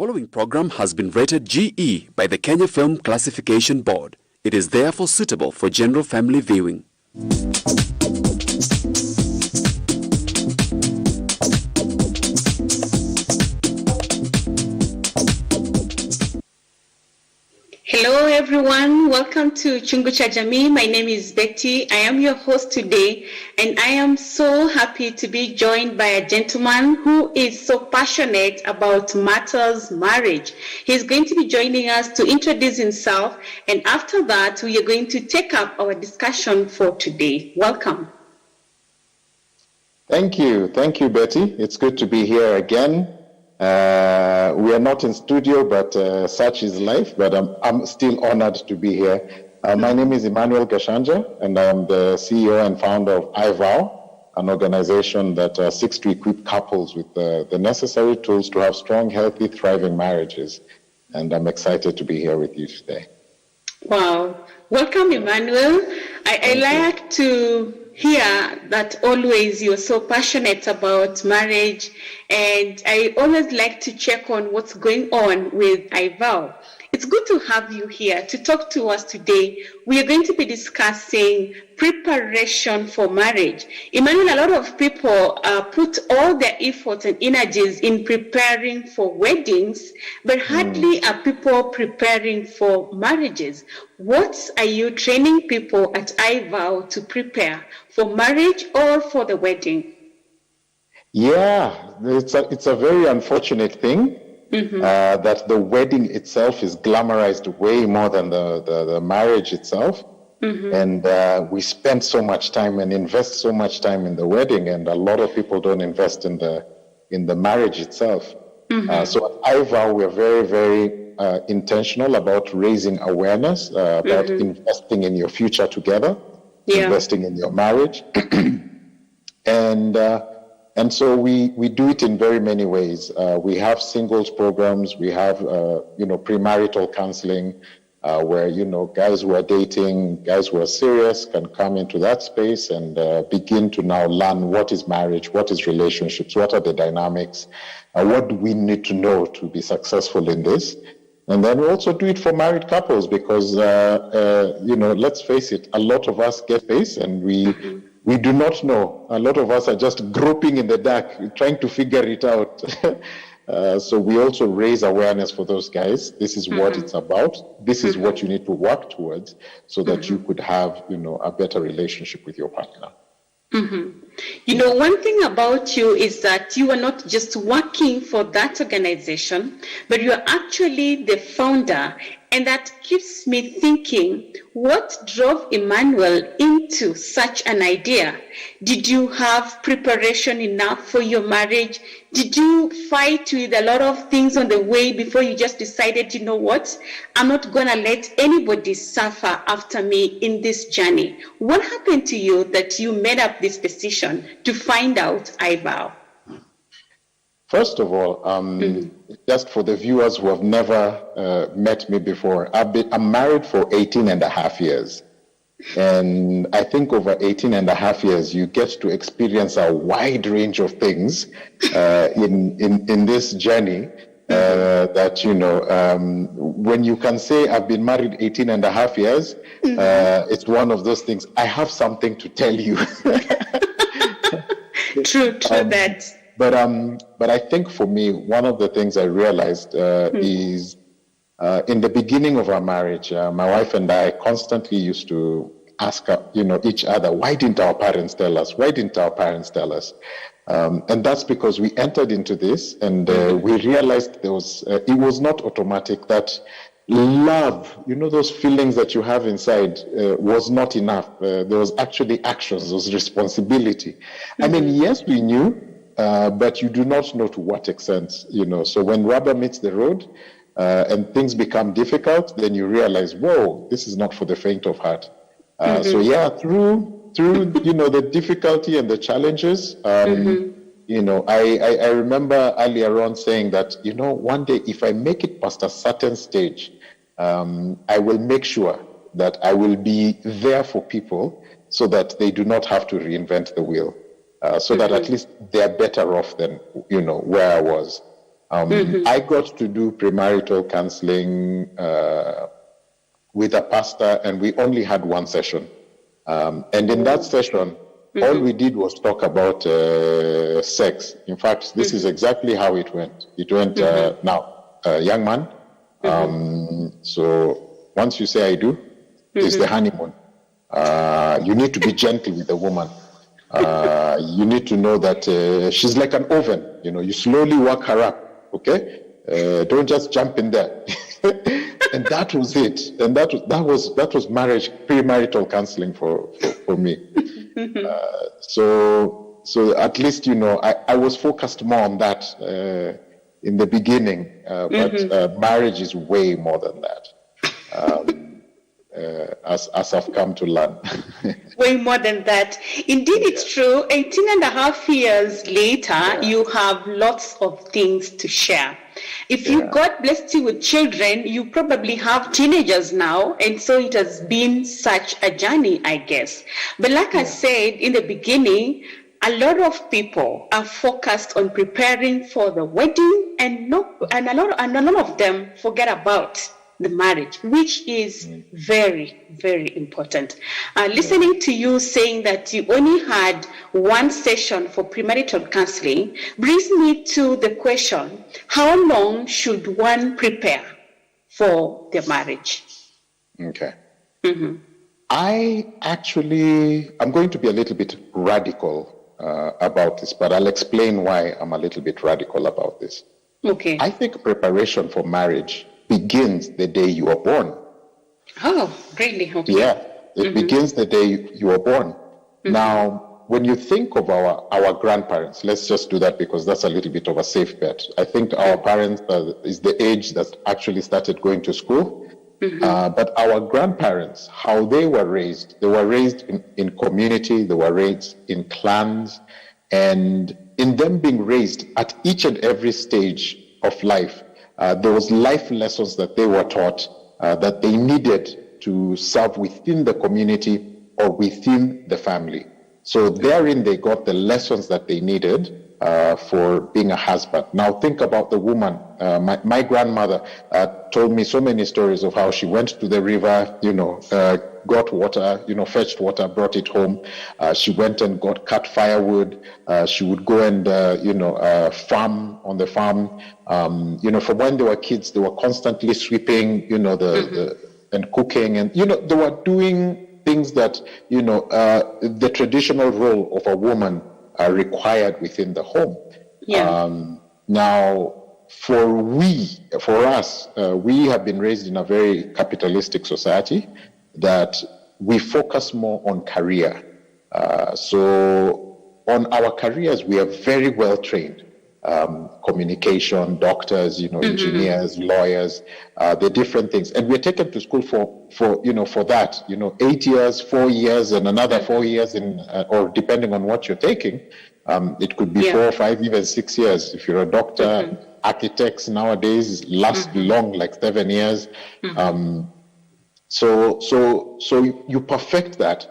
following program has been rated GE by the Kenya Film Classification Board. It is therefore suitable for general family viewing. Hello everyone, welcome to Chungu Jamii. My name is Betty. I am your host today, and I am so happy to be joined by a gentleman who is so passionate about matters marriage. He's going to be joining us to introduce himself, and after that we are going to take up our discussion for today. Welcome. Thank you, Betty. It's good to be here again. We are not in studio, but such is life. But I'm still honored to be here. My name is Emmanuel Gashanja, and I'm the CEO and founder of iVow, an organization that seeks to equip couples with the necessary tools to have strong, healthy, thriving marriages. And I'm excited to be here with you today. Wow. Welcome, Emmanuel. I like to hear that always you're so passionate about marriage, and I always like to check on what's going on with iVow. It's good to have you here to talk to us today. We are going to be discussing preparation for marriage. Emmanuel, a lot of people put all their efforts and energies in preparing for weddings, but hardly are people preparing for marriages. What are you training people at iVow to prepare for marriage or for the wedding? Yeah, it's a very unfortunate thing. That the wedding itself is glamorized way more than the marriage itself. And we spend so much time and invest so much time in the wedding, and a lot of people don't invest in the marriage itself. So at iVow, we're very, very intentional about raising awareness, about investing in your future together, investing in your marriage. And so we do it in very many ways. We have singles programs. We have, premarital counseling, where, guys who are dating, guys who are serious can come into that space and begin to now learn what is marriage, what is relationships, what are the dynamics, what do we need to know to be successful in this. And then we also do it for married couples because, let's face it, a lot of us get this and we do not know. A lot of us are just groping in the dark, trying to figure it out. So we also raise awareness for those guys. This is what it's about. This is what you need to work towards so that you could have, a better relationship with your partner. One thing about you is that you are not just working for that organization, but you are actually the founder. And that keeps me thinking, what drove Emmanuel into such an idea? Did you have preparation enough for your marriage? Did you fight with a lot of things on the way before you just decided, you know what, I'm not going to let anybody suffer after me in this journey? What happened to you that you made up this decision to find out iVow? First of all, just for the viewers who have never met me before, I'm married for 18 and a half years. And I think over 18 and a half years, you get to experience a wide range of things in this journey that, when you can say I've been married 18 and a half years, it's one of those things. I have something to tell you. True that. But I think for me, one of the things I realized is in the beginning of our marriage, my wife and I constantly used to ask, each other, why didn't our parents tell us? Why didn't our parents tell us? And that's because we entered into this and we realized it was not automatic, that love, those feelings that you have inside was not enough. There was actually actions, there was responsibility. I mean, yes, we knew, but you do not know to what extent, So when rubber meets the road and things become difficult, then you realize, whoa, this is not for the faint of heart. So yeah, through the difficulty and the challenges, I remember earlier on saying that, one day if I make it past a certain stage, I will make sure that I will be there for people so that they do not have to reinvent the wheel. So that at least they're better off than, where I was. I got to do premarital counseling with a pastor, and we only had one session. And in that session, all we did was talk about sex. In fact, this is exactly how it went. It went, now, young man, so once you say I do, it's the honeymoon. You need to be gentle with the woman. You need to know that she's like an oven. You slowly work her up, okay? Don't just jump in there. And that was it. And that was marriage, premarital counseling for me. So at least, I was focused more on that in the beginning, but marriage is way more than that. As I've come to learn. Way more than that. Indeed, it's true. 18 and a half years later, you have lots of things to share. If God blessed you with children, you probably have teenagers now. And so it has been such a journey, I guess. But like I said in the beginning, a lot of people are focused on preparing for the wedding, and a lot of them forget about the marriage, which is very, very important. Listening to you saying that you only had one session for premarital counseling brings me to the question, how long should one prepare for their marriage? Okay. I'm going to be a little bit radical about this, but I'll explain why I'm a little bit radical about this. Okay. I think preparation for marriage begins the day you are born. Oh, really? Okay. Yeah, it begins the day you are born. Now, when you think of our grandparents, let's just do that because that's a little bit of a safe bet. I think our parents is the age that actually started going to school. But our grandparents, how they were raised in community, they were raised in clans, and in them being raised at each and every stage of life, there was life lessons that they were taught that they needed to serve within the community or within the family. So therein they got the lessons that they needed for being a husband. Now think about the woman. My grandmother told me so many stories of how she went to the river, got water, fetched water, brought it home. She went and got firewood. She would go and, farm on the farm. From when they were kids, they were constantly sweeping, and cooking. And, they were doing things that, the traditional role of a woman are required within the home. Now, for us, we have been raised in a very capitalistic society that we focus more on career. So on our careers, we are very well trained. Communication, doctors, engineers, lawyers, the different things. And we're taken to school for that, 8 years, 4 years, and another 4 years or depending on what you're taking, it could be 4, 5, even 6 years. If you're a doctor, architects nowadays last long, like 7 years. So you perfect that.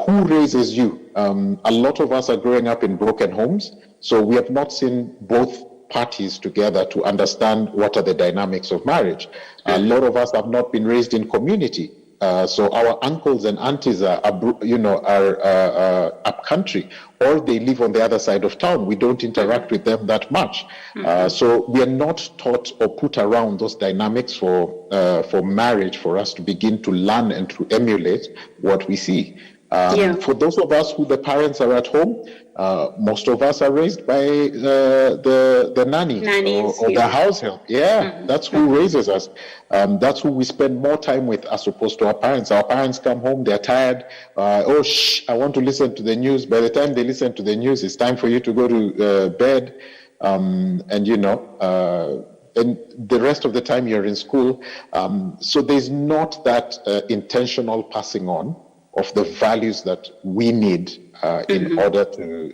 Who raises you? A lot of us are growing up in broken homes, so we have not seen both parties together to understand what are the dynamics of marriage. A lot of us have not been raised in community. So our uncles and aunties are up country, or they live on the other side of town. We don't interact with them that much. So we are not taught or put around those dynamics for marriage for us to begin to learn and to emulate what we see. For those of us who the parents are at home, most of us are raised by the nannies or the house help. That's who raises us. That's who we spend more time with as opposed to our parents. Our parents come home, they're tired. I want to listen to the news. By the time they listen to the news, it's time for you to go to bed. And the rest of the time you're in school. So there's not that intentional passing on of the values that we need in order to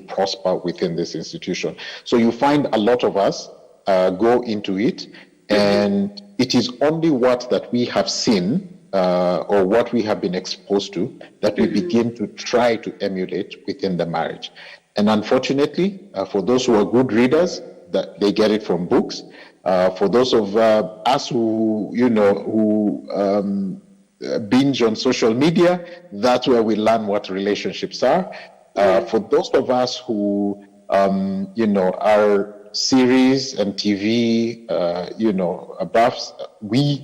prosper within this institution. So you find a lot of us go into it, and it is only what that we have seen or what we have been exposed to that we begin to try to emulate within the marriage. And unfortunately, for those who are good readers, that they get it from books. For those of us who, binge on social media, that's where we learn what relationships are. For those of us who, are series and TV, buffs, we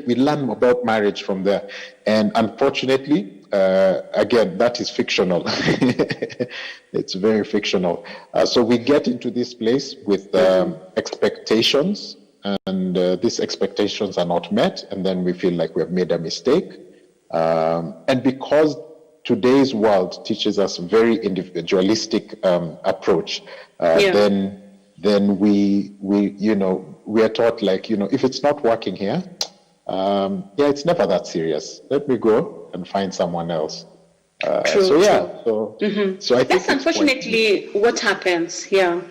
learn about marriage from there. And unfortunately, again, that is fictional. It's very fictional. So we get into this place with expectations, and these expectations are not met, and then we feel like we have made a mistake. And because today's world teaches us very individualistic approach, then we are taught, like, if it's not working here, it's never that serious. Let me go and find someone else. True. So I think that's unfortunately what happens. Yeah.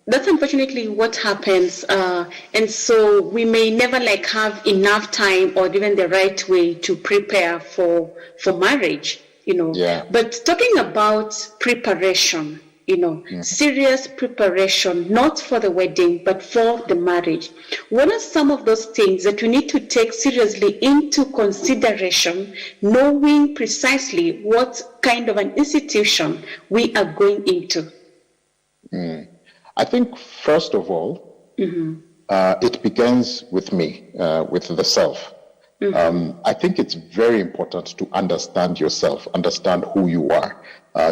That's unfortunately what happens, and so we may never have enough time or even the right way to prepare for marriage. But talking about preparation, serious preparation, not for the wedding, but for the marriage. What are some of those things that we need to take seriously into consideration, knowing precisely what kind of an institution we are going into? I think, first of all, it begins with me, with the self. I think it's very important to understand yourself, understand who you are.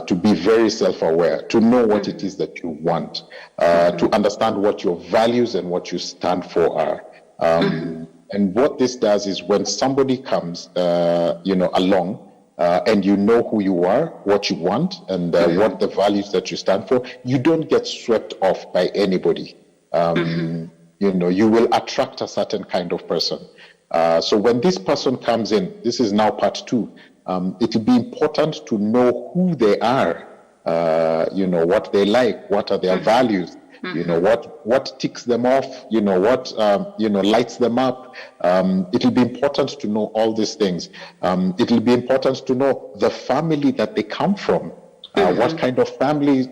To be very self-aware, to know what it is that you want, to understand what your values and what you stand for are. And what this does is, when somebody comes, along, and you know who you are, what you want, and what the values that you stand for, you don't get swept off by anybody. You will attract a certain kind of person. So when this person comes in, this is now part 2. It will be important to know who they are, what they like, what are their values, what ticks them off, what lights them up. It will be important to know all these things. It will be important to know the family that they come from, what kind of family,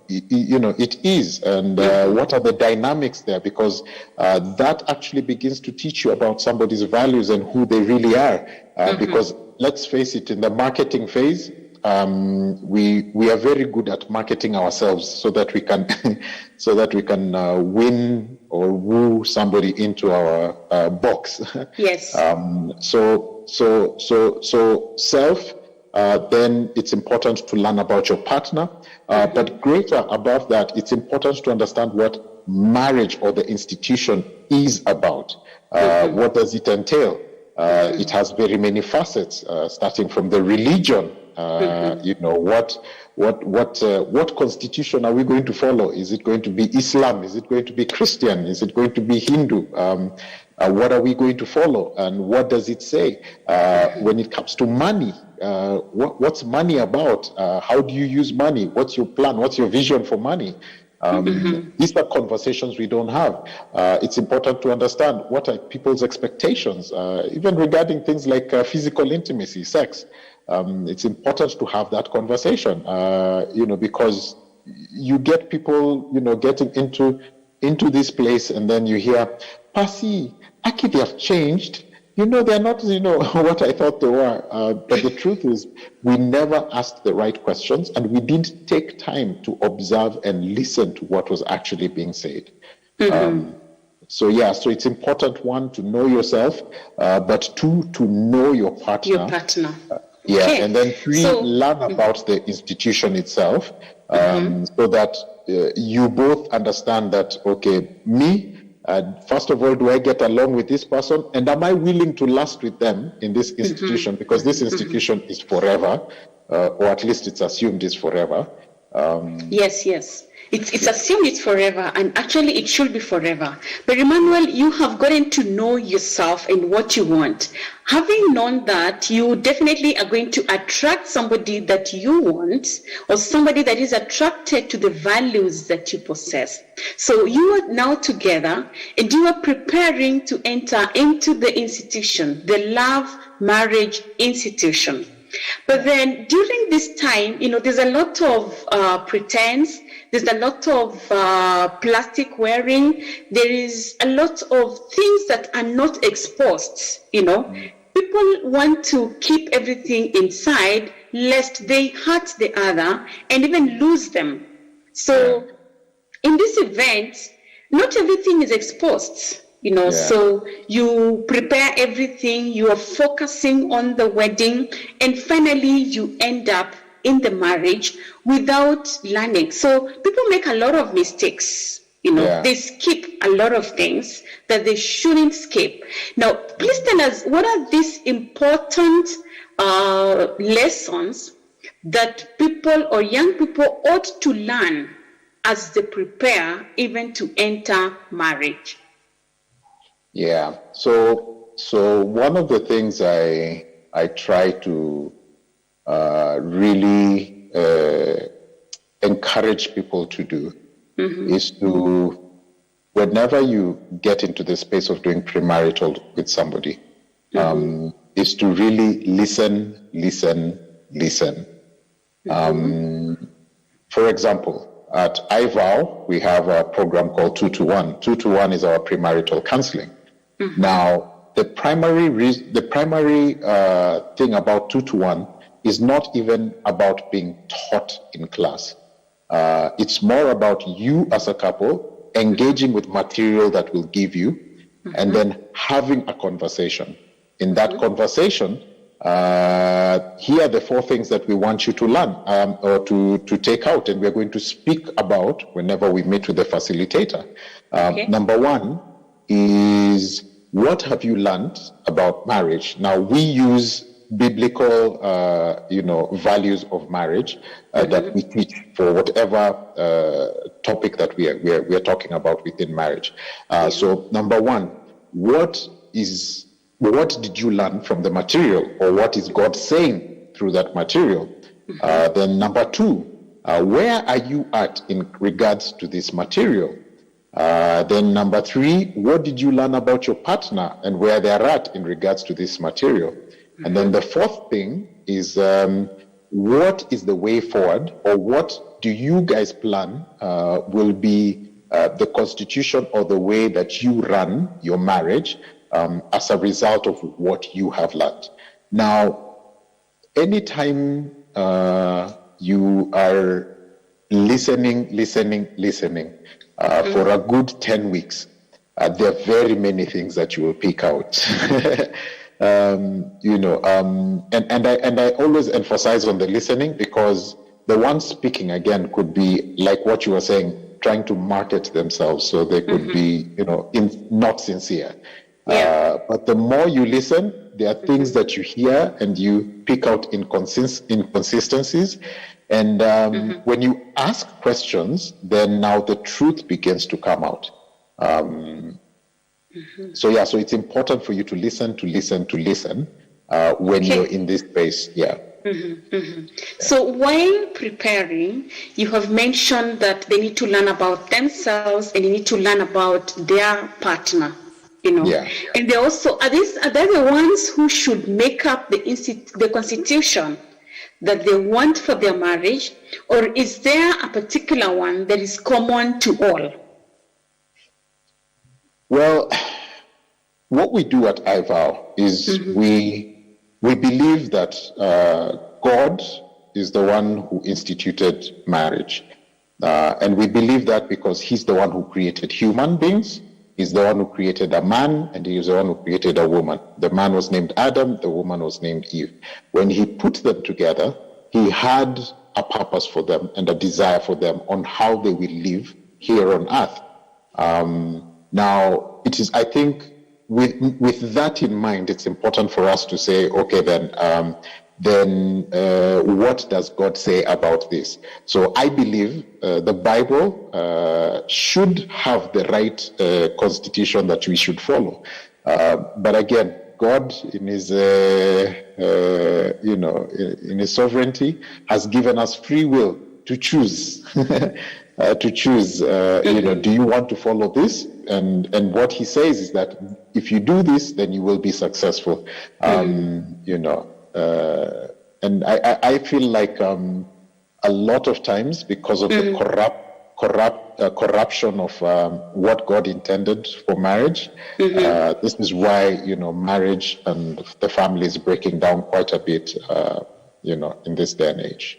it is, and what are the dynamics there, because that actually begins to teach you about somebody's values and who they really are. Because let's face it, in the marketing phase, we are very good at marketing ourselves so that we can win or woo somebody into our box. Yes. So self. Then it's important to learn about your partner. But greater above that, it's important to understand what marriage or the institution is about. What does it entail? It has very many facets, starting from the religion. What constitution are we going to follow? Is it going to be Islam? Is it going to be Christian? Is it going to be Hindu? What are we going to follow? And what does it say? When it comes to money, what's money about? How do you use money? What's your plan? What's your vision for money? These are conversations we don't have. It's important to understand what are people's expectations, even regarding things like physical intimacy, sex. It's important to have that conversation, because you get people, getting into this place, and then you hear, Pasi, Aki, they have changed. They're not, what I thought they were. But the truth is, we never asked the right questions, and we didn't take time to observe and listen to what was actually being said. So it's important, one, to know yourself, but two, to know your partner. Okay. And then 3, learn about the institution itself, so that you both understand that, okay, me, first of all, do I get along with this person? And am I willing to last with them in this institution? Because this institution is forever, or at least it's assumed is forever. Yes. It's assumed it's forever, and actually it should be forever. But Emmanuel, you have gotten to know yourself and what you want. Having known that, you definitely are going to attract somebody that you want, or somebody that is attracted to the values that you possess. So you are now together, and you are preparing to enter into the institution, the love marriage institution. But then during this time, there's a lot of pretense. There's a lot of plastic wearing. There is a lot of things that are not exposed, People want to keep everything inside lest they hurt the other and even lose them. So in this event, not everything is exposed. So you prepare everything, you are focusing on the wedding, and finally you end up in the marriage without learning. So people make a lot of mistakes. They skip a lot of things that they shouldn't skip. Now, please tell us, what are these important lessons that people or young people ought to learn as they prepare even to enter marriage? Yeah. So one of the things I try to really encourage people to do is to, whenever you get into the space of doing premarital with somebody, is to really listen. For example, at iVow, we have a program called 2-to-1. 2-to-1 is our premarital counseling. Now, the primary thing about 2-to-1 is not even about being taught in class. It's more about you as a couple engaging with material that will give you, and then having a conversation. In that conversation, here are the 4 things that we want you to learn or to take out, and we're going to speak about whenever we meet with the facilitator. Number 1 is, what have you learned about marriage? Now, we use biblical, values of marriage that we teach for whatever topic that we are talking about within marriage. So, number 1, what did you learn from the material, or what is God saying through that material? Then number 2, where are you at in regards to this material? Then number 3, what did you learn about your partner and where they're at in regards to this material? And then the 4th thing is, what is the way forward, or what do you guys plan will be the constitution or the way that you run your marriage as a result of what you have learned? Now, anytime you are listening for a good 10 weeks, there are very many things that you will pick out. And I always emphasize on the listening, because the one speaking again could be like what you were saying, trying to market themselves, so they could be, not sincere. But the more you listen, there are things that you hear and you pick out inconsistencies. And when you ask questions, then now the truth begins to come out. So it's important for you to listen when you're in this space. So while preparing, you have mentioned that they need to learn about themselves and they need to learn about their partner. And they also are they the ones who should make up the constitution that they want for their marriage, or is there a particular one that is common to all? Well, what we do at iVow is we believe that God is the one who instituted marriage. And we believe that because he's the one who created human beings. He's the one who created a man, and he is the one who created a woman. The man was named Adam, the woman was named Eve. When he put them together, he had a purpose for them and a desire for them on how they will live here on earth. Now, it is, I think, with that in mind, it's important for us to say, okay, then what does God say about this? So I believe the Bible should have the right constitution that we should follow. But again, God, in His in His sovereignty, has given us free will to choose. Do you want to follow this? And what He says is that if you do this, then you will be successful. and I feel like a lot of times, because of the corruption of what God intended for marriage, this is why, marriage and the family is breaking down quite a bit, in this day and age.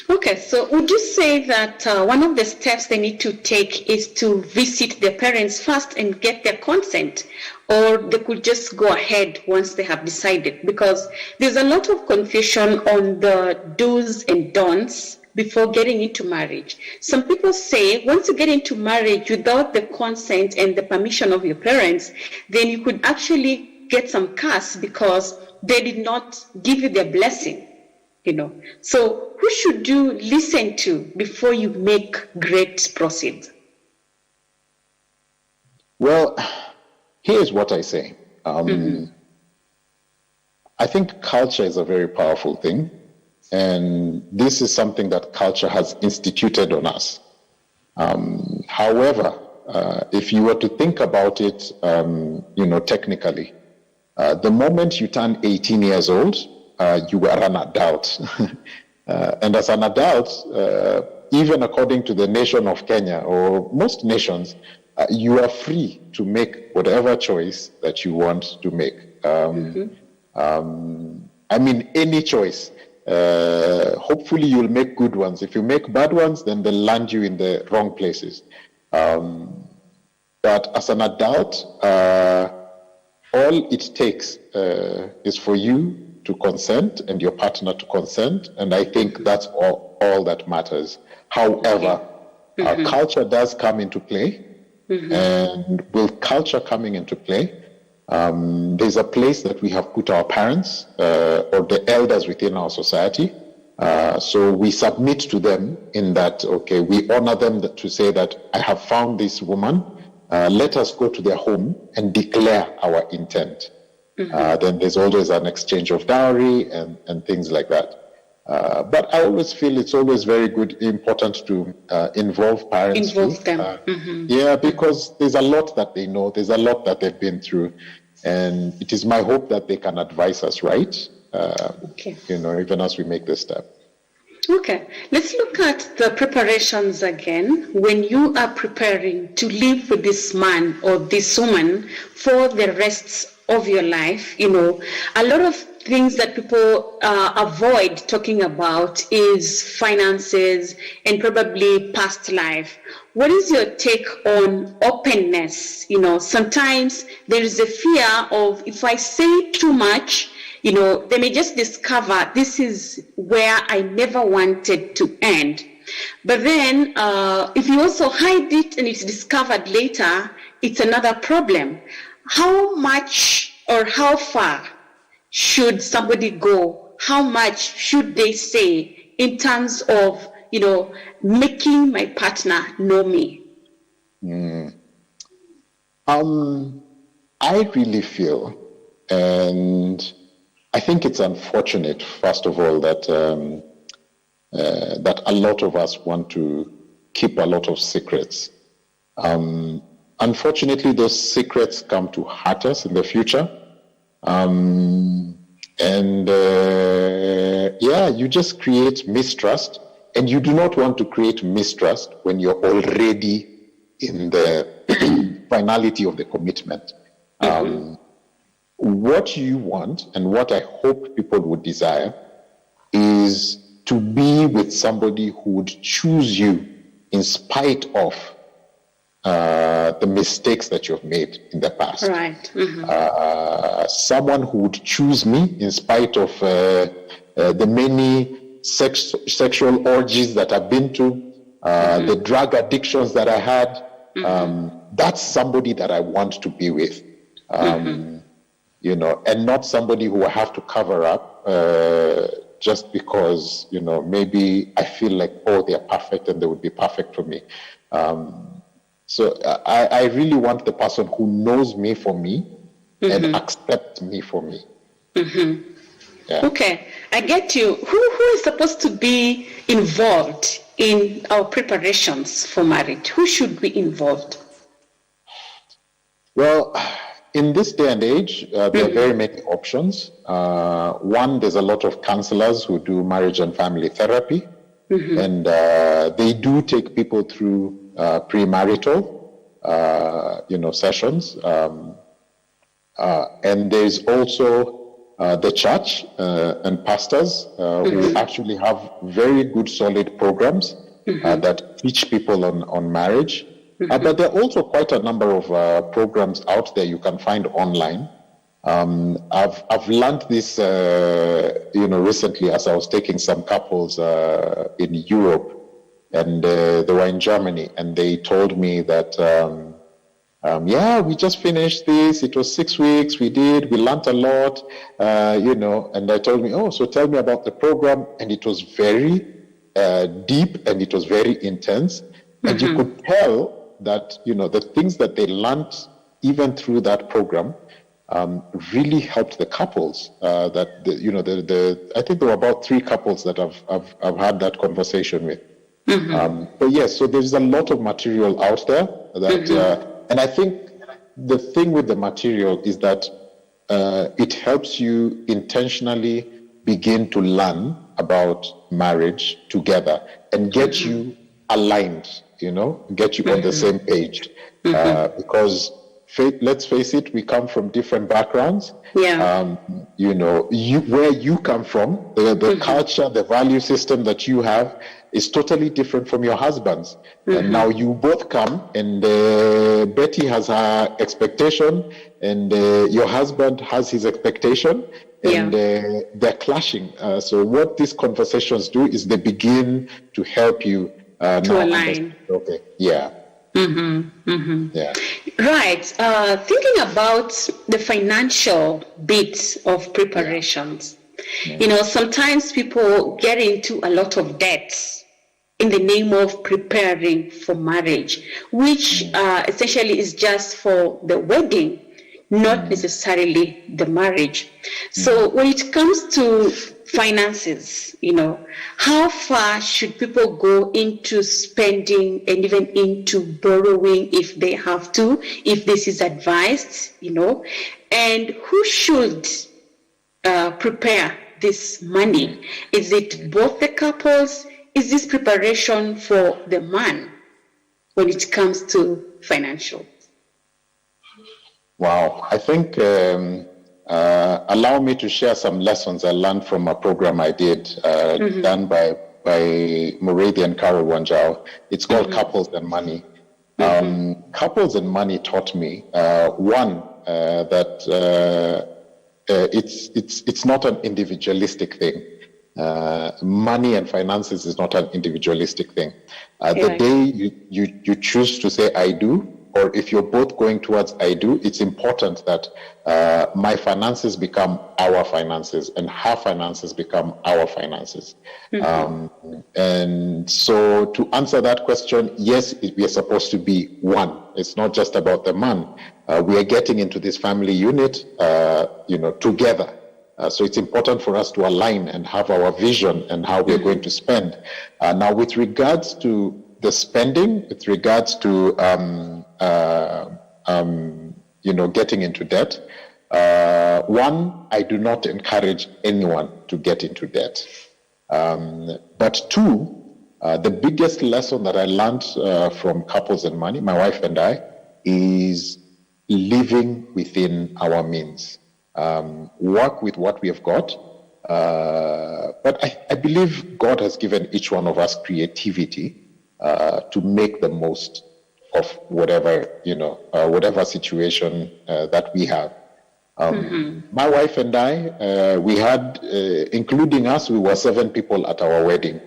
Okay, so would you say that one of the steps they need to take is to visit their parents first and get their consent, or they could just go ahead once they have decided? Because there's a lot of confusion on the do's and don'ts before getting into marriage. Some people say once you get into marriage without the consent and the permission of your parents, then you could actually get some curse because they did not give you their blessing. So who should you listen to before you make great proceeds? Well, here's what I say. I think culture is a very powerful thing, and this is something that culture has instituted on us. However, if you were to think about it, technically, the moment you turn 18 years old, you are an adult. And as an adult, even according to the nation of Kenya or most nations, you are free to make whatever choice that you want to make. Any choice. Hopefully you'll make good ones. If you make bad ones, then they'll land you in the wrong places. But as an adult, all it takes is for you to consent and your partner to consent, and I think that's all that matters. However, culture does come into play, and with culture coming into play, there's a place that we have put our parents or the elders within our society. So we submit to them in that, okay, we honor them to say that I have found this woman, let us go to their home and declare our intent. Then there's always an exchange of dowry and things like that. But I always feel it's always very important to involve parents. Involve them. Yeah, because there's a lot that they know, there's a lot that they've been through, and it is my hope that they can advise us right, even as we make this step. Okay, let's look at the preparations again. When you are preparing to live with this man or this woman for the rest of your life, a lot of things that people avoid talking about is finances and probably past life. What is your take on openness? Sometimes there is a fear of, if I say too much, they may just discover this is where I never wanted to end. But then if you also hide it and it's discovered later, it's another problem. How much or how far should somebody go? How much should they say in terms of, making my partner know me? I really feel, and I think it's unfortunate, first of all, that that a lot of us want to keep a lot of secrets. Unfortunately, those secrets come to hurt us in the future. You just create mistrust, and you do not want to create mistrust when you're already in the finality of the commitment. What you want, and what I hope people would desire, is to be with somebody who would choose you in spite of the mistakes that you've made in the past. Right. Someone who would choose me in spite of the many sexual orgies that I've been to, the drug addictions that I had. That's somebody that I want to be with. And not somebody who I have to cover up just because, maybe I feel like, they're perfect and they would be perfect for me. So I really want the person who knows me for me and accepts me for me. Yeah. Okay, I get you. Who is supposed to be involved in our preparations for marriage? Who should be involved? Well, In this day and age, there are very many options. One, there's a lot of counselors who do marriage and family therapy, and they do take people through premarital, sessions. And there's also the church and pastors who actually have very good, solid programs that teach people on marriage. But there are also quite a number of programs out there you can find online. I've learned this, recently as I was taking some couples in Europe, and they were in Germany, and they told me that, we just finished this. It was 6 weeks. We learned a lot, and they told me, so tell me about the program. And it was very deep, and it was very intense. And you could tell that, the things that they learned even through that program really helped the couples. I think there were about 3 couples that I've had that conversation with. But yes, so there's a lot of material out there that, and I think the thing with the material is that it helps you intentionally begin to learn about marriage together and get you aligned, get you on the same page. Because let's face it, we come from different backgrounds. Where you come from, the culture, the value system that you have is totally different from your husband's. And now you both come, and Betty has her expectation, and your husband has his expectation, and they're clashing. So what these conversations do is they begin to help you to align. Okay, yeah. Yeah. Right. Thinking about the financial bit of preparations, sometimes people get into a lot of debts in the name of preparing for marriage, which essentially is just for the wedding, not necessarily the marriage. So when it comes to finances, how far should people go into spending and even into borrowing if they have to, if this is advised, and who should prepare this money? Is it both the couples? Is this preparation for the man when it comes to financial? Wow, I think allow me to share some lessons I learned from a program I did done by Muredi and Carol Wanjao. It's called Couples and Money. Couples and Money taught me that it's not an individualistic thing. Money and finances is not an individualistic thing. The day you choose to say I do, or if you're both going towards I do, it's important that my finances become our finances and her finances become our finances. And so to answer that question, yes, we are supposed to be one. It's not just about the man. We are getting into this family unit, together. So it's important for us to align and have our vision and how we're going to spend. Now, with regards to the spending, with regards to getting into debt, I do not encourage anyone to get into debt. But 2, the biggest lesson that I learned from Couples and Money, my wife and I, is living within our means. Work with what we have got. But I believe God has given each one of us creativity to make the most of whatever, whatever situation that we have. My wife and I, we had, including us, we were 7 people at our wedding.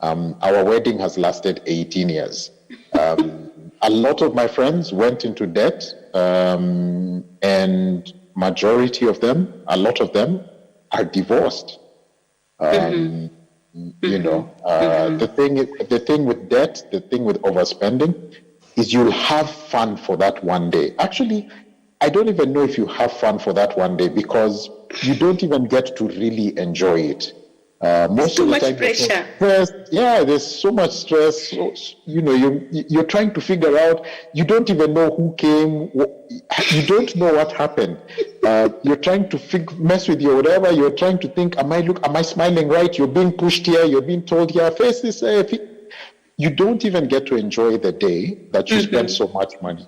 Our wedding has lasted 18 years. A lot of my friends went into debt, and majority of them, a lot of them, are divorced. The thing with debt, the thing with overspending, is you'll have fun for that one day. Actually, I don't even know if you have fun for that one day, because you don't even get to really enjoy it. Most too of the much time, pressure. There's so much stress. So, you're trying to figure out. You don't even know who came. You don't know what happened. You're trying to mess with your whatever. You're trying to think, am I smiling right? You're being pushed here. You're being told here, face this. You don't even get to enjoy the day that you spend so much money.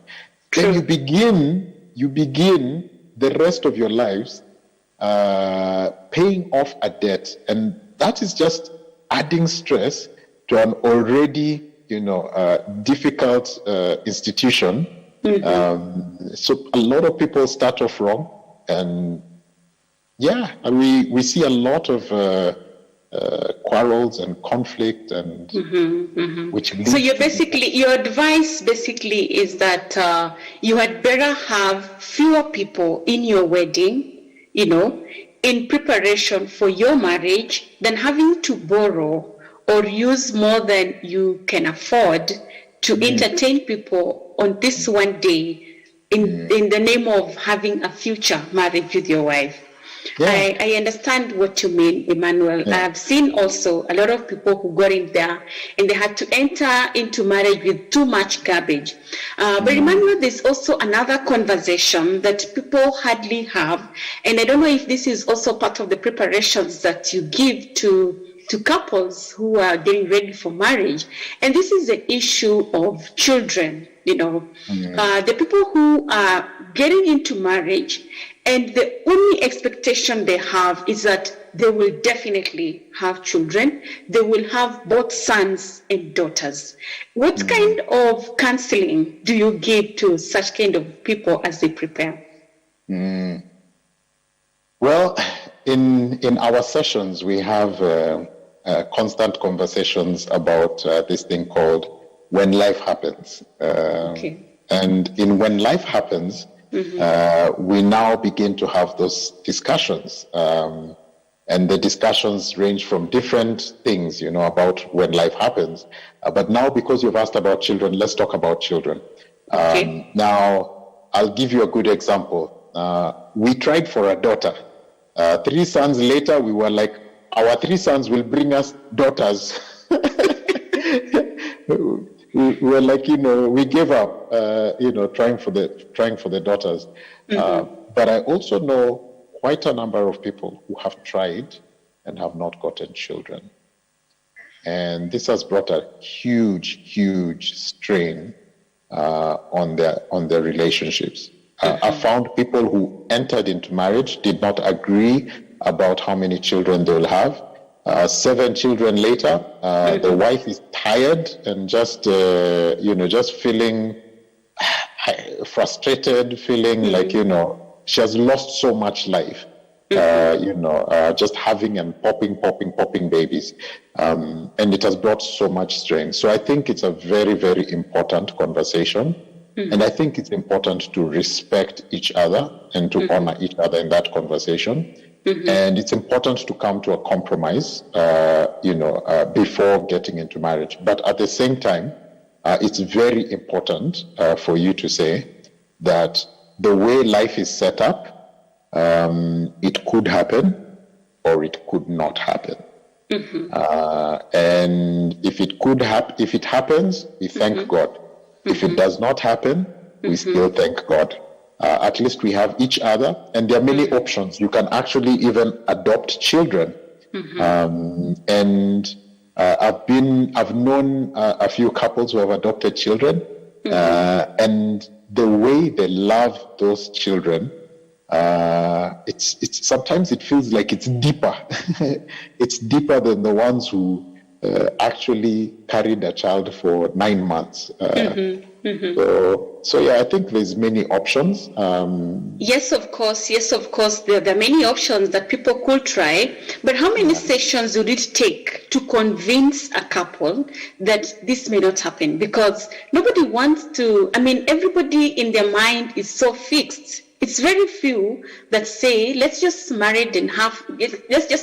True. Then you begin the rest of your lives paying off a debt, and that is just adding stress to an already difficult institution. So a lot of people start off wrong, and we see a lot of quarrels and conflict, and which leads so your advice basically is that you had better have fewer people in your wedding, in preparation for your marriage, than having to borrow or use more than you can afford to entertain people on this one day in the name of having a future marriage with your wife. Yeah. I understand what you mean, Emmanuel. Yeah. I've seen also a lot of people who got in there and they had to enter into marriage with too much garbage. But Emmanuel, there's also another conversation that people hardly have. And I don't know if this is also part of the preparations that you give to couples who are getting ready for marriage. And this is the issue of children, the people who are getting into marriage, and the only expectation they have is that they will definitely have children. They will have both sons and daughters. What kind of counseling do you give to such kind of people as they prepare? Well, in our sessions, we have constant conversations about this thing called when life happens. And in when life happens, we now begin to have those discussions. And the discussions range from different things, about when life happens. But now, because you've asked about children, let's talk about children. Now, I'll give you a good example. We tried for a daughter. 3 sons later, we were like, our 3 sons will bring us daughters. We were like, we gave up, trying for the daughters. But I also know quite a number of people who have tried and have not gotten children. And this has brought a huge, huge strain on their relationships. I found people who entered into marriage did not agree about how many children they will have. 7 children later, the wife is tired and just feeling frustrated, feeling like, she has lost so much life, just having and popping babies. And it has brought so much strain. So I think it's a very, very important conversation. And I think it's important to respect each other and to honor each other in that conversation. And it's important to come to a compromise, before getting into marriage. But at the same time, it's very important for you to say that the way life is set up, it could happen or it could not happen. And if it happens, we thank God. If it does not happen, we still thank God. At least we have each other, and there are many options. You can actually even adopt children. And I've known a few couples who have adopted children, and the way they love those children, it's sometimes it feels like it's deeper. It's deeper than the ones who actually carried a child for 9 months. So I think there's many options. Yes, of course. There are many options that people could try. But how many sessions would it take to convince a couple that this may not happen? Because nobody wants to. Everybody in their mind is so fixed. It's very few that say, let's just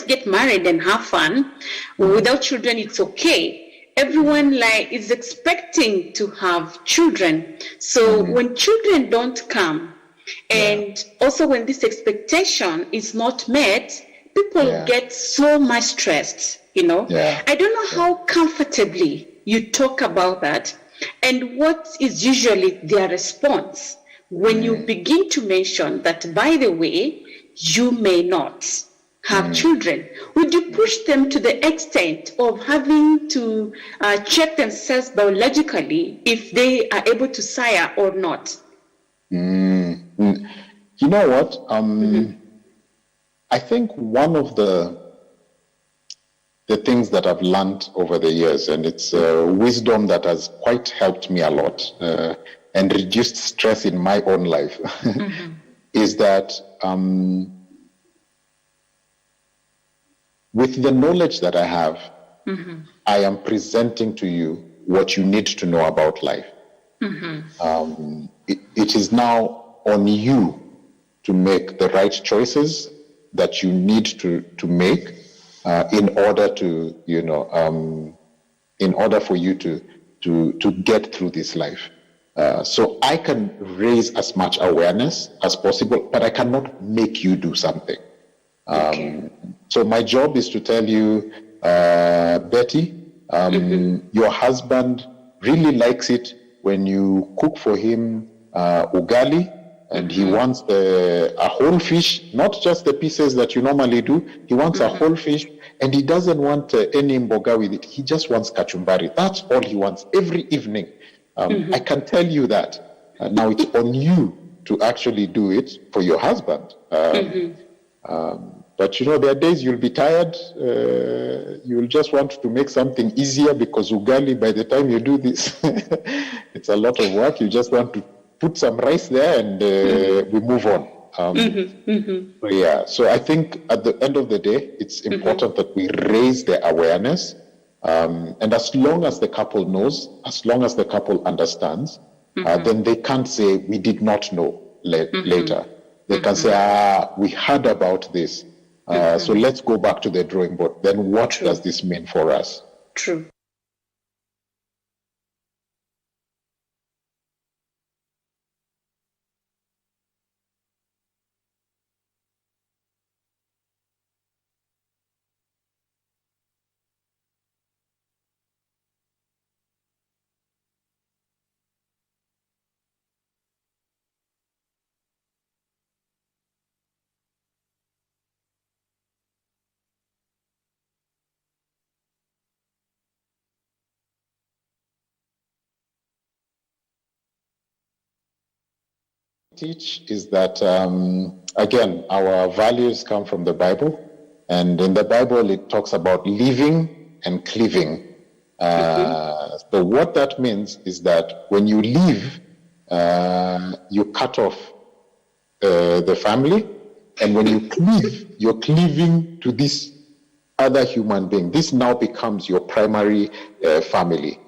get married and have fun. Without children, it's okay. Everyone is expecting to have children. So when children don't come, and also when this expectation is not met, people get so much stressed, I don't know how comfortably you talk about that and what is usually their response when you begin to mention that, by the way, you may not have children. Would you push them to the extent of having to check themselves biologically if they are able to sire or not? You know what? I think one of the things that I've learned over the years, and it's wisdom that has quite helped me a lot and reduced stress in my own life, is that with the knowledge that I have, I am presenting to you what you need to know about life. It is now on you to make the right choices that you need to make in order to, in order for you to get through this life. So I can raise as much awareness as possible, but I cannot make you do something. So my job is to tell you, Betty, your husband really likes it when you cook for him ugali, and he wants a whole fish, not just the pieces that you normally do. He wants a whole fish, and he doesn't want any mboga with it. He just wants kachumbari. That's all he wants every evening. I can tell you that. Now it's on you to actually do it for your husband. But there are days you'll be tired. You'll just want to make something easier because ugali, by the time you do this, it's a lot of work. You just want to put some rice there and we move on. So I think at the end of the day, it's important that we raise the awareness. And as long as the couple knows, as long as the couple understands, then they can't say, we did not know later. They can say, we heard about this. So let's go back to the drawing board. Then what does this mean for us? True. Teach is that, again, our values come from the Bible. And in the Bible, it talks about living and cleaving. So what that means is that when you live, you cut off the family. And when you cleave, you're cleaving to this other human being. This now becomes your primary family.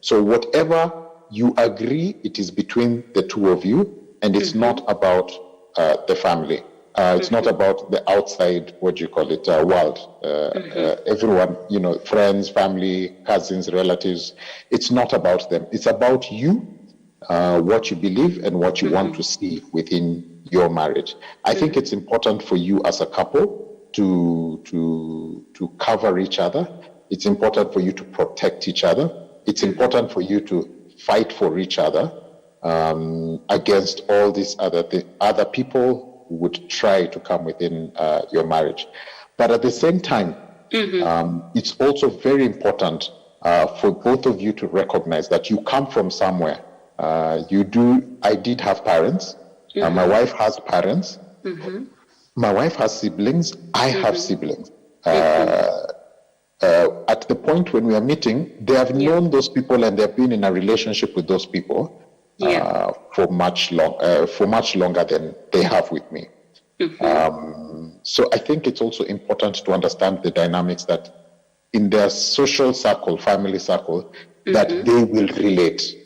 So whatever you agree, it is between the two of you, and it's not about the family. It's not about the outside, world. Everyone, friends, family, cousins, relatives. It's not about them. It's about you, what you believe and what you want to see within your marriage. I think it's important for you as a couple to cover each other. It's important for you to protect each other. It's important for you to fight for each other against all these other people who would try to come within your marriage. But at the same time, it's also very important for both of you to recognize that you come from somewhere. I did have parents. My wife has parents. My wife has siblings. I have siblings. At the point when we are meeting, they have known those people and they've been in a relationship with those people for much longer than they have with me. So I think it's also important to understand the dynamics that in their social circle, family circle, that they will relate.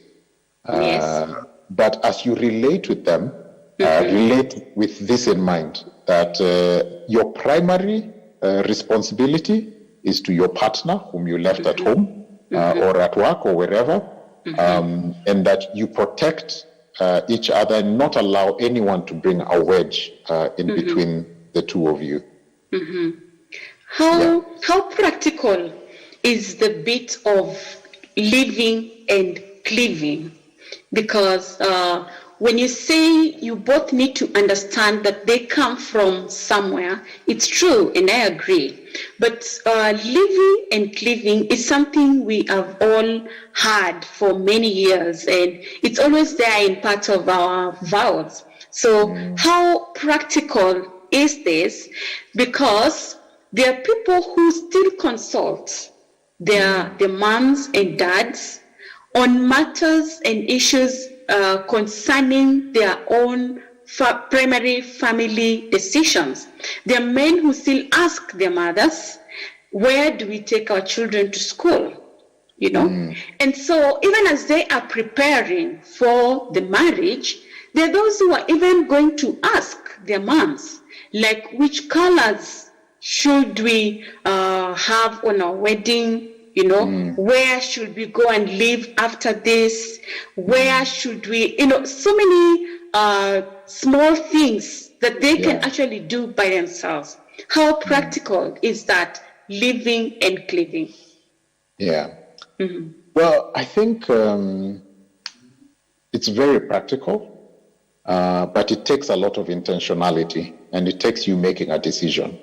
But as you relate with them, relate with this in mind, that your primary responsibility is to your partner whom you left at home or at work or wherever, and that you protect each other and not allow anyone to bring a wedge in between the two of you. How practical is the bit of living and cleaving? Because when you say you both need to understand that they come from somewhere, it's true, and I agree. But living and cleaving is something we have all had for many years, and it's always there in part of our vows. So how practical is this? Because there are people who still consult their moms and dads on matters and issues concerning their own primary family decisions. There are men who still ask their mothers, where do we take our children to school? You know? And so even as they are preparing for the marriage, there are those who are even going to ask their moms, like, which colors should we have on our wedding? You know, where should we go and live after this? Where should we, so many small things that they can actually do by themselves. How practical is that, living and cleaving? Yeah. Well, I think it's very practical, but it takes a lot of intentionality, and it takes you making a decision.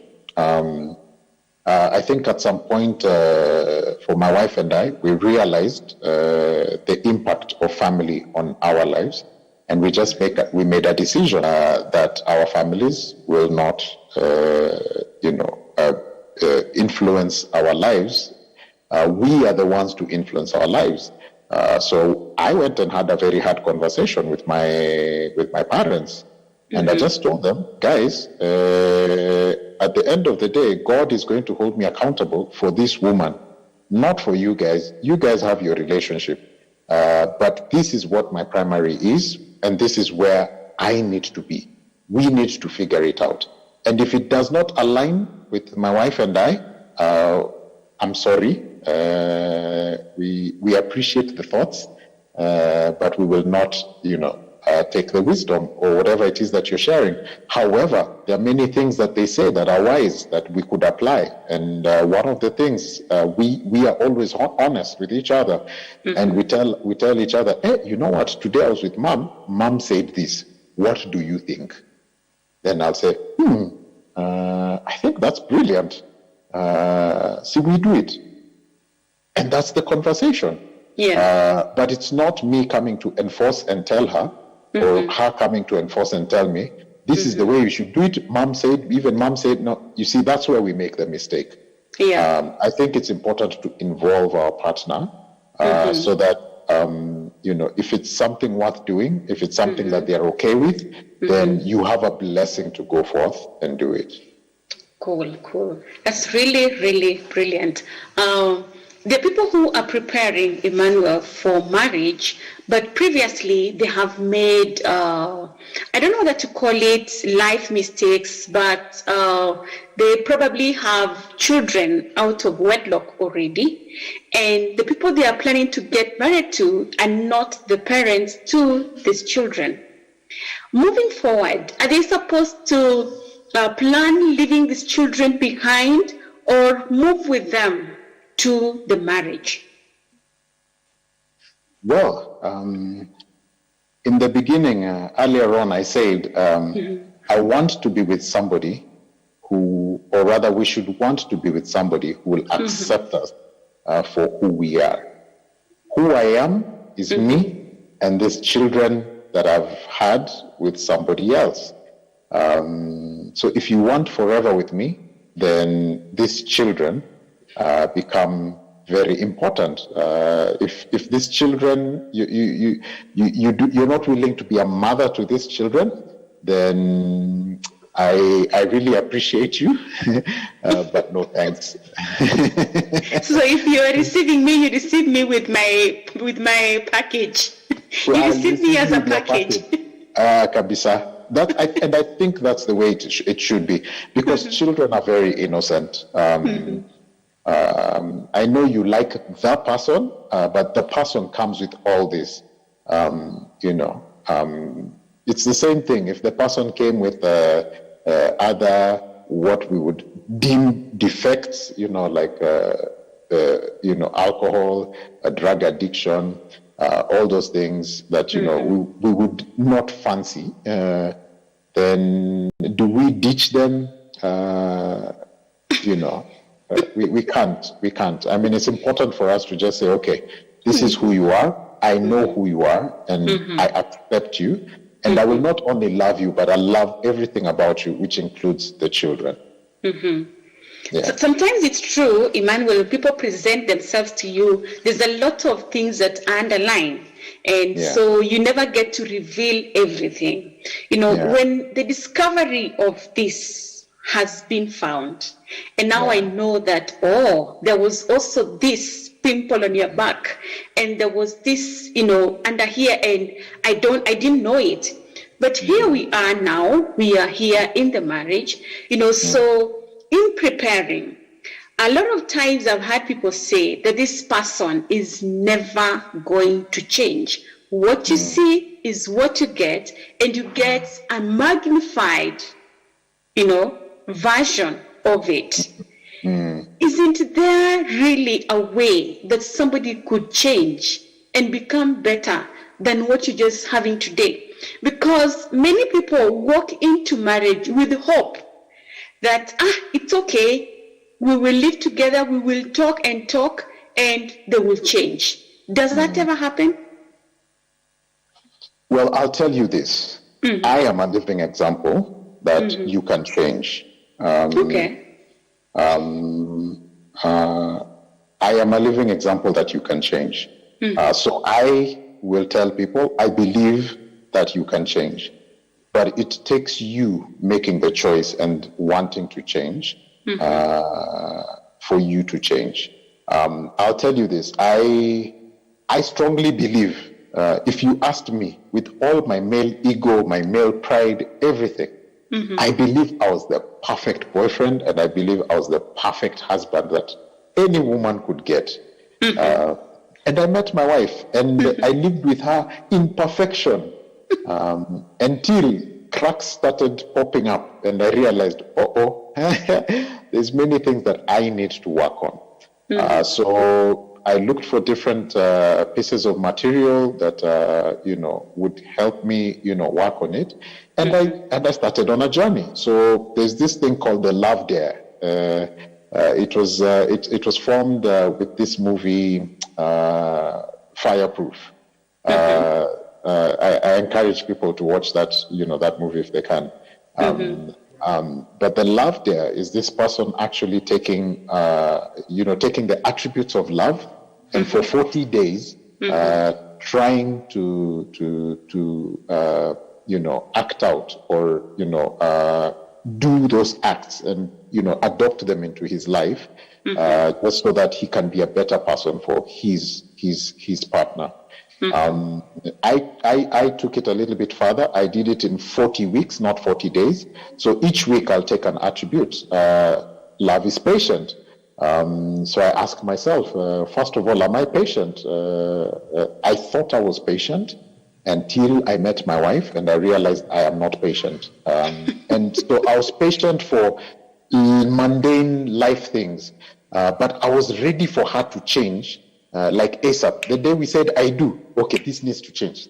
I think at some point for my wife and I, we realized the impact of family on our lives, and we made a decision that our families will not, influence our lives. We are the ones to influence our lives. So I went and had a very hard conversation with my parents, and I just told them, guys, at the end of the day, God is going to hold me accountable for this woman, not for you guys. You guys have your relationship, but this is what my primary is, and this is where I need to be. We need to figure it out. And if it does not align with my wife and I, I'm sorry. We appreciate the thoughts, but we will not, take the wisdom or whatever it is that you're sharing. However, there are many things that they say that are wise that we could apply. And one of the things, we are always honest with each other, and we tell each other, hey, you know what? Today I was with mom. Mom said this. What do you think? Then I'll say, I think that's brilliant. See, we do it. And that's the conversation. Yeah. But it's not me coming to enforce and tell her, or her coming to enforce and tell me, this is the way you should do it. Even mom said, no. You see, that's where we make the mistake. Yeah. I think it's important to involve our partner so that, if it's something worth doing, if it's something that they're okay with, then you have a blessing to go forth and do it. Cool. That's really, really brilliant. There are people who are preparing, Emmanuel, for marriage, but previously they have made, I don't know whether to call it life mistakes, but they probably have children out of wedlock already. And the people they are planning to get married to are not the parents to these children. Moving forward, are they supposed to plan leaving these children behind or move with them to the marriage? Well, in the beginning, earlier on, I said, I want to be with somebody or rather we should want to be with somebody who will accept us for who we are. Who I am is me and these children that I've had with somebody else. So if you want forever with me, then these children become very important. If these children, you're not willing to be a mother to these children, then I really appreciate you, but no thanks. So if you are receiving me, you receive me with my package. You receive me as a package. Kabisa. And I think that's the way it should be, because children are very innocent. I know you like the person, but the person comes with all this. It's the same thing. If the person came with other what we would deem defects, like alcohol, drug addiction, all those things that we would not fancy. Then do we ditch them? We can't. I mean, it's important for us to just say, okay, this is who you are. I know who you are, and I accept you. And I will not only love you, but I love everything about you, which includes the children. Yeah. So sometimes it's true, Emmanuel, people present themselves to you, there's a lot of things that underline. And so you never get to reveal everything. When the discovery of this has been found, and now I know that, there was also this pimple on your back, and there was this, under here, and I didn't know it. But here we are now, we are here in the marriage, so in preparing, a lot of times I've had people say that this person is never going to change. What you see is what you get, and you get a magnified, version of it. Isn't there really a way that somebody could change and become better than what you're just having today? Because many people walk into marriage with hope that, it's okay, we will live together, we will talk, and they will change. Does that ever happen? Well, I'll tell you this. I am a living example that you can change. Okay. I am a living example that you can change. So I will tell people, I believe that you can change. But it takes you making the choice and wanting to change for you to change. I'll tell you this. I strongly believe, if you asked me, with all my male ego, my male pride, everything, I believe I was the perfect boyfriend, and I believe I was the perfect husband that any woman could get. And I met my wife, and I lived with her in perfection until cracks started popping up, and I realized, there's many things that I need to work on. So I looked for different pieces of material that would help me work on it, and I started on a journey. So there's this thing called the Love Dare. It was formed with this movie Fireproof. I encourage people to watch that that movie if they can. But the Love Dare is this person actually taking the attributes of love, and for 40 days trying to act out or do those acts and adopt them into his life, just so that he can be a better person for his partner. I took it a little bit further. I did it in 40 weeks, not 40 days. So each week I'll take an attribute. Love is patient. So I ask myself, first of all, am I patient? I thought I was patient until I met my wife, and I realized I am not patient. And so I was patient for mundane life things, but I was ready for her to change. Like ASAP, the day we said, I do, okay, this needs to change,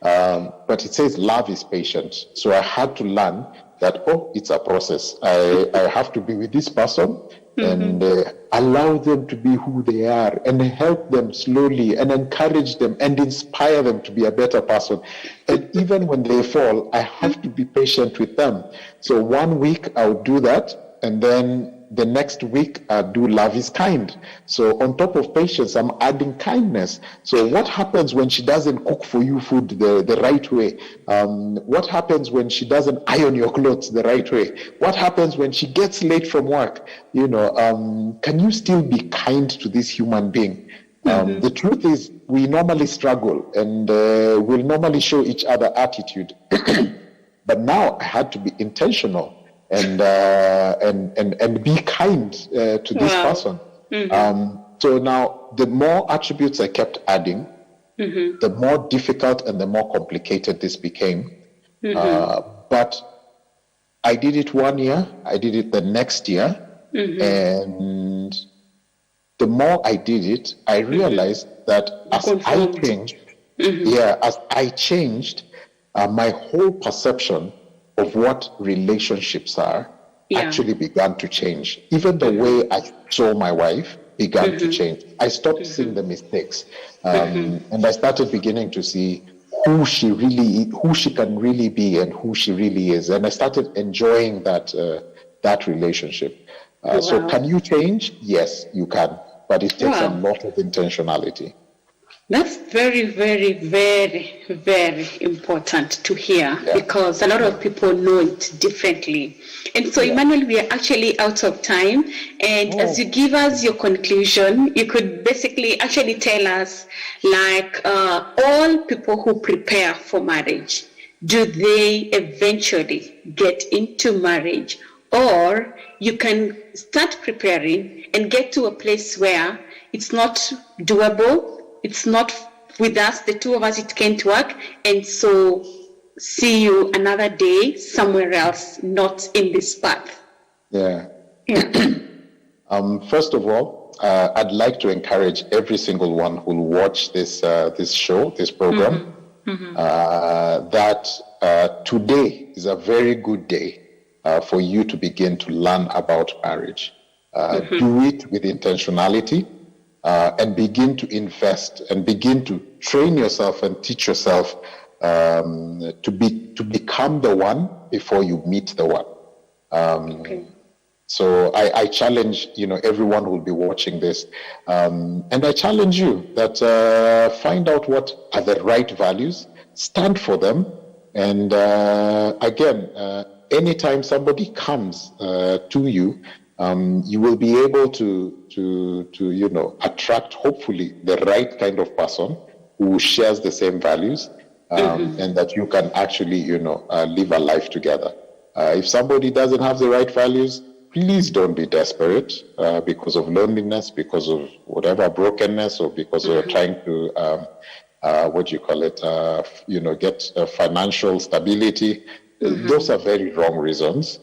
but it says love is patient. So I had to learn that, it's a process. I have to be with this person and allow them to be who they are, and help them slowly, and encourage them and inspire them to be a better person. And even when they fall, I have to be patient with them. So 1 week I'll do that, and then the next week I do love is kind. So on top of patience, I'm adding kindness. So what happens when she doesn't cook for you food the right way? What happens when she doesn't iron your clothes the right way? What happens when she gets late from work? Can you still be kind to this human being? The truth is, we normally struggle, and we'll normally show each other attitude. But now I had to be intentional and be kind to this person. So now the more attributes I kept adding, the more difficult and the more complicated this became. But I did it 1 year, I did it the next year, and the more I did it, I realized that as I changed, my whole perception of what relationships are actually began to change. Even the way I saw my wife began to change. I stopped seeing the mistakes, and I started beginning to see who she can really be and who she really is. And I started enjoying that relationship. So can you change? Yes, you can, but it takes a lot of intentionality. That's very, very, very, very important to hear because a lot of people know it differently. And so, Emmanuel, we are actually out of time. And as you give us your conclusion, you could basically actually tell us, like, all people who prepare for marriage, do they eventually get into marriage? Or you can start preparing and get to a place where it's not doable. It's not with us, the two of us, it can't work. And so see you another day somewhere else, not in this path. First of all, I'd like to encourage every single one who will watch this show, this program, that today is a very good day for you to begin to learn about marriage. Do it with intentionality. And begin to invest and begin to train yourself and teach yourself to become the one before you meet the one. So I challenge everyone who will be watching this, and I challenge you that find out what are the right values, stand for them, and again, anytime somebody comes to you. You will be able to attract, hopefully, the right kind of person who shares the same values, and that you can actually, live a life together. If somebody doesn't have the right values, please don't be desperate because of loneliness, because of whatever brokenness, or because you're trying to, get financial stability. Those are very wrong reasons.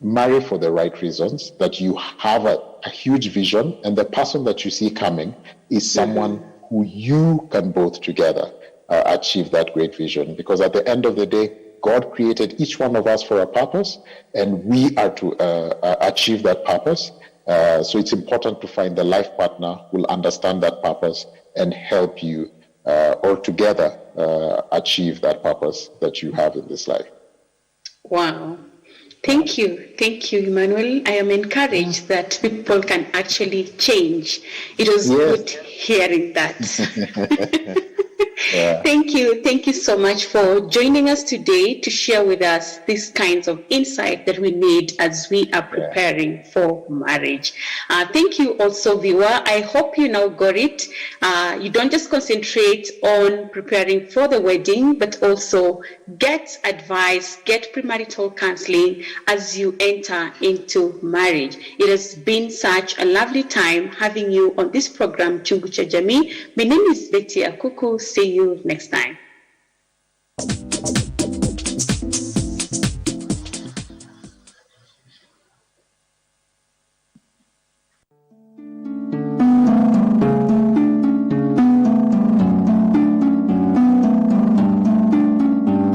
Marry for the right reasons, that you have a huge vision, and the person that you see coming is someone who you can both together achieve that great vision. Because at the end of the day, God created each one of us for a purpose, and we are to achieve that purpose. So it's important to find the life partner who will understand that purpose and help you all together achieve that purpose that you have in this life. Wow. Thank you, Emmanuel. I am encouraged that people can actually change. It was good hearing that. Thank you so much for joining us today to share with us these kinds of insight that we need as we are preparing for marriage. Thank you also, viewer. I hope you now got it. You don't just concentrate on preparing for the wedding, but also get advice, get premarital counseling as you enter into marriage. It has been such a lovely time having you on this program, Chungu cha Jamii. My name is Betty Akuku. See you next time.